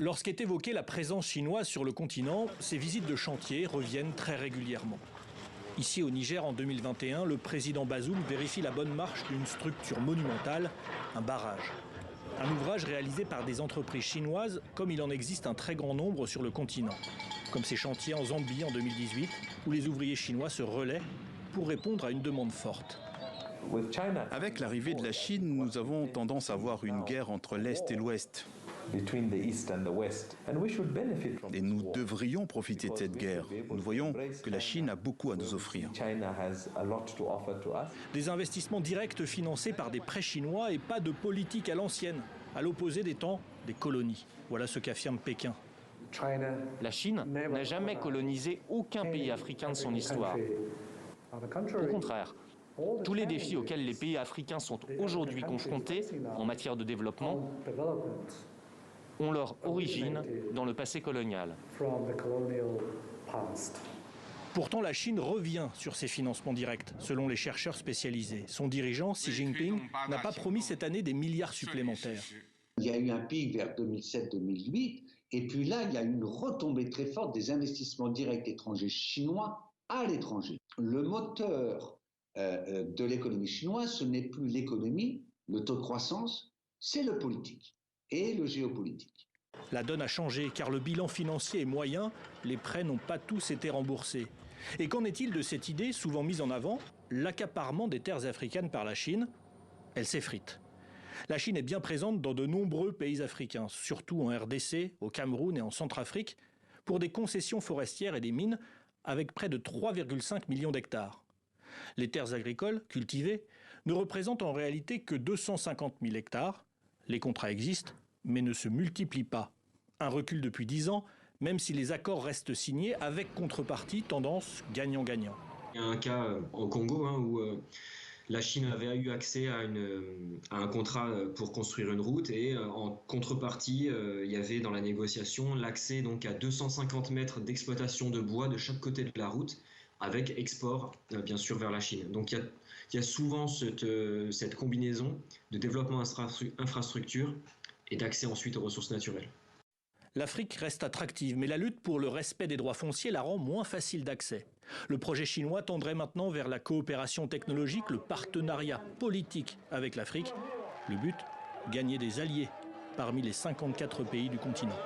Lorsqu'est évoquée la présence chinoise sur le continent, ces visites de chantier reviennent très régulièrement. Ici au Niger en 2021, le président Bazoum vérifie la bonne marche d'une structure monumentale, un barrage. Un ouvrage réalisé par des entreprises chinoises, comme il en existe un très grand nombre sur le continent. Comme ces chantiers en Zambie en 2018, où les ouvriers chinois se relaient pour répondre à une demande forte. Avec l'arrivée de la Chine, nous avons tendance à voir une guerre entre l'Est et l'Ouest. Et nous devrions profiter de cette guerre. Nous voyons que la Chine a beaucoup à nous offrir. Des investissements directs financés par des prêts chinois et pas de politique à l'ancienne, à l'opposé des temps des colonies. Voilà ce qu'affirme Pékin. La Chine n'a jamais colonisé aucun pays africain de son histoire. Au contraire, tous les défis auxquels les pays africains sont aujourd'hui confrontés en matière de développement ont leur origine dans le passé colonial. Pourtant, la Chine revient sur ses financements directs, selon les chercheurs spécialisés. Son dirigeant, Xi Jinping, n'a pas promis cette année des milliards supplémentaires. Il y a eu un pic vers 2007-2008, et puis là, il y a eu une retombée très forte des investissements directs étrangers chinois à l'étranger. Le moteur de l'économie chinoise, ce n'est plus l'économie, le taux de croissance, c'est le politique et le géopolitique. La donne a changé car le bilan financier est moyen, les prêts n'ont pas tous été remboursés. Et qu'en est-il de cette idée, souvent mise en avant, l'accaparement des terres africaines par la Chine? Elle s'effrite. La Chine est bien présente dans de nombreux pays africains, surtout en RDC, au Cameroun et en Centrafrique, pour des concessions forestières et des mines, avec près de 3,5 millions d'hectares. Les terres agricoles, cultivées, ne représentent en réalité que 250 000 hectares. Les contrats existent, mais ne se multiplient pas. Un recul depuis 10 ans, même si les accords restent signés avec contrepartie, tendance gagnant-gagnant. Il y a un cas au Congo où la Chine avait eu accès à un contrat pour construire une route et en contrepartie, il y avait dans la négociation l'accès donc à 250 mètres d'exploitation de bois de chaque côté de la route, avec export bien sûr vers la Chine. Donc il y a souvent cette combinaison de développement infrastructure et d'accès ensuite aux ressources naturelles. L'Afrique reste attractive, mais la lutte pour le respect des droits fonciers la rend moins facile d'accès. Le projet chinois tendrait maintenant vers la coopération technologique, le partenariat politique avec l'Afrique. Le but, gagner des alliés parmi les 54 pays du continent.